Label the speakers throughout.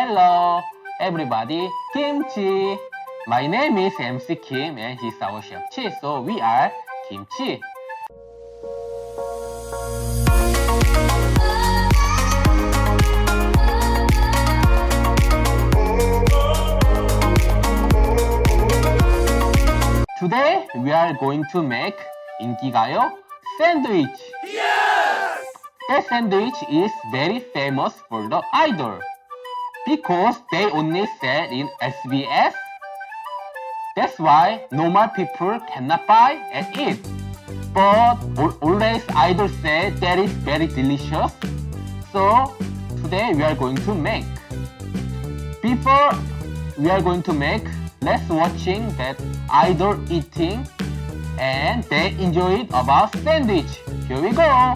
Speaker 1: Hello, everybody, Kimchi. My name is MC Kim and he's our chef Chi, so we are Kimchi. Today we are going to make 인기가요 sandwich. Yes! That sandwich is very famous for the idol because they only sell in SBS. That's why normal people cannot buy and eat. But always idols say that is very delicious. So today we are going to make. Before we are going to make, let's watching that idol eating and they enjoy it about sandwich. Here we go.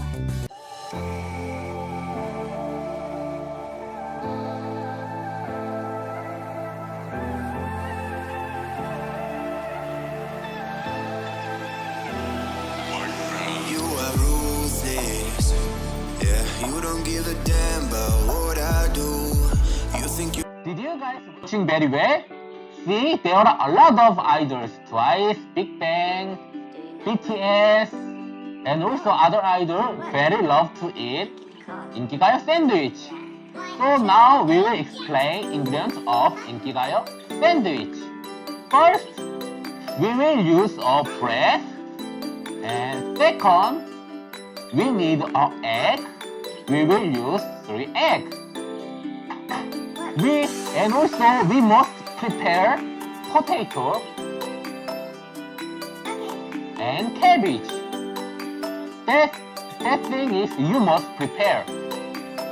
Speaker 2: You are ruthless. Yeah, you don't give a damn about what I do. You think you
Speaker 1: Did you guys watching very well? See, there are a lot of idols, Twice, Bigbang, BTS, and also other idols very love to eat 인기가요 sandwich. So now we will explain ingredients of 인기가요 sandwich. First, we will use a bread, and second, we need an egg. We will use 3 eggs. And also we must prepare potato and cabbage. That thing is you must prepare.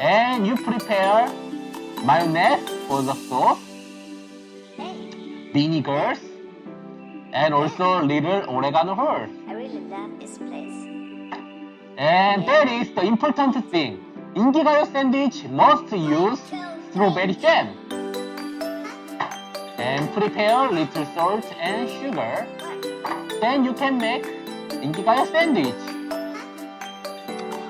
Speaker 1: And you prepare mayonnaise for the sauce, vinegars, and also little oregano herbs.
Speaker 3: I really love this place.
Speaker 1: And that is the important thing. 인기가요 sandwich must use strawberry jam. And prepare little salt and sugar. Then you can make 인기가요 sandwich.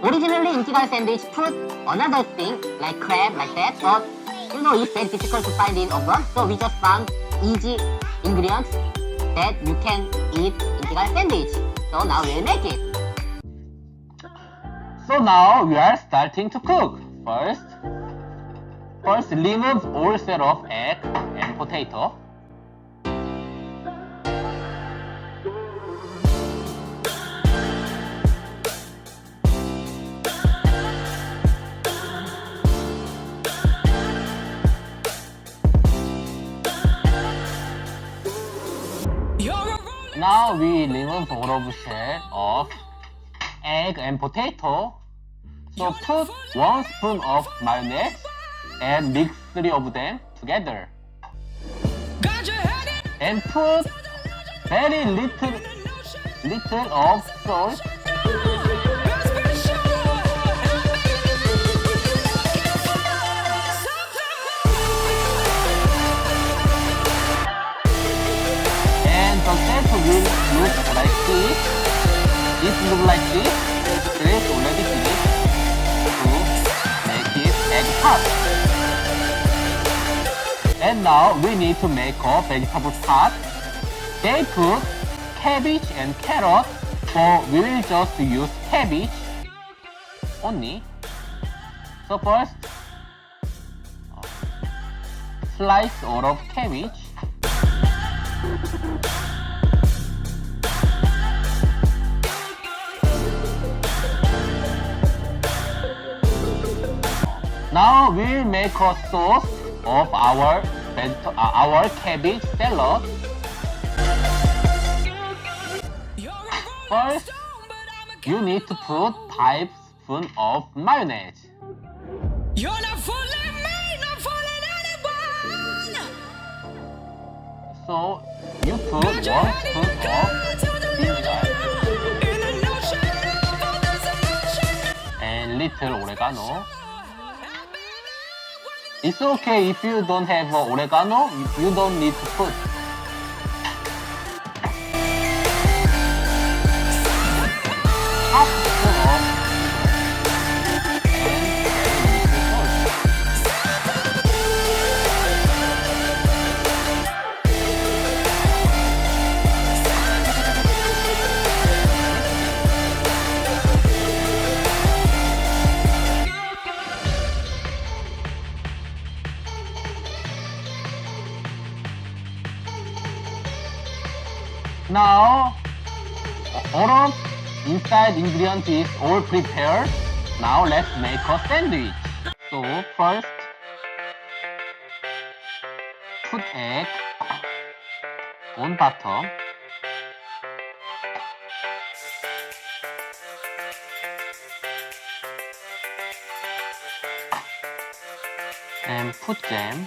Speaker 4: Originally, 인기가요 sandwich put another thing like crab like that, but you know it's very difficult to find in Ogun, so we just found easy ingredients that you can eat 인기가요 sandwich. So now we'll make it.
Speaker 1: So now we are starting to cook. First remove all set of egg and potato. Now we remove all of shell of egg and potato. So put 1 spoon of mayonnaise and mix 3 of them together. And put very little of salt. And the set will look like this. It looks like this. It is already finished to make it egg tart. And now we need to make a vegetable tart. They put cabbage and carrot, so we will just use cabbage only. So first, slice all of cabbage. Now we'll make a sauce of our cabbage salad. First, you need to put 5 spoons of mayonnaise.
Speaker 5: You're not fooling me, not fooling anyone.
Speaker 1: So you put 1 spoon of vinegar and little oregano. It's okay if you don't have oregano, you don't need to put. Half spoon of and Now, all of inside ingredients is all prepared. Now let's make a sandwich. So first, put egg on bottom. And put jam.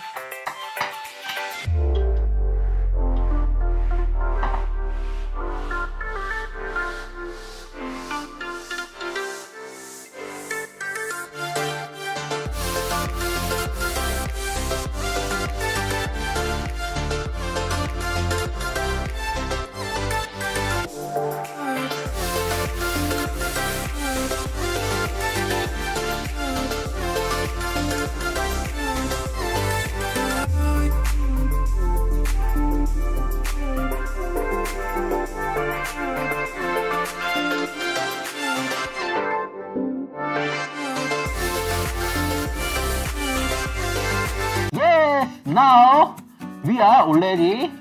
Speaker 1: Now we are already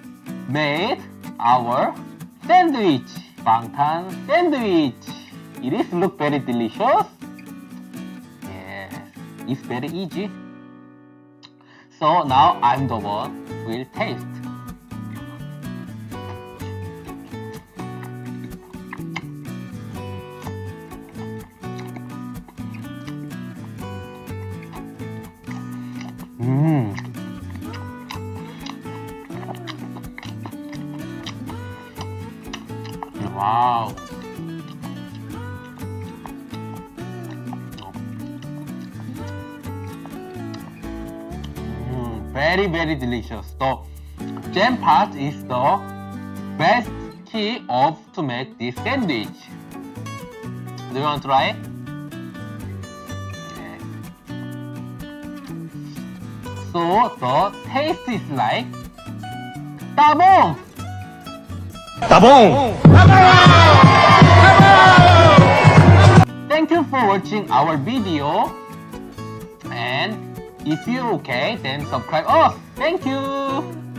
Speaker 1: made our sandwich, Bangtan sandwich. It is look very delicious. Yes, it's very easy. So now I'm the one who will taste. Wow. Very, very delicious. The jam part is the best key of to make this sandwich. Do you want to try? Yes. So the taste is like tabong. Thank you for watching our video, and if you're okay, then subscribe us. Thank you.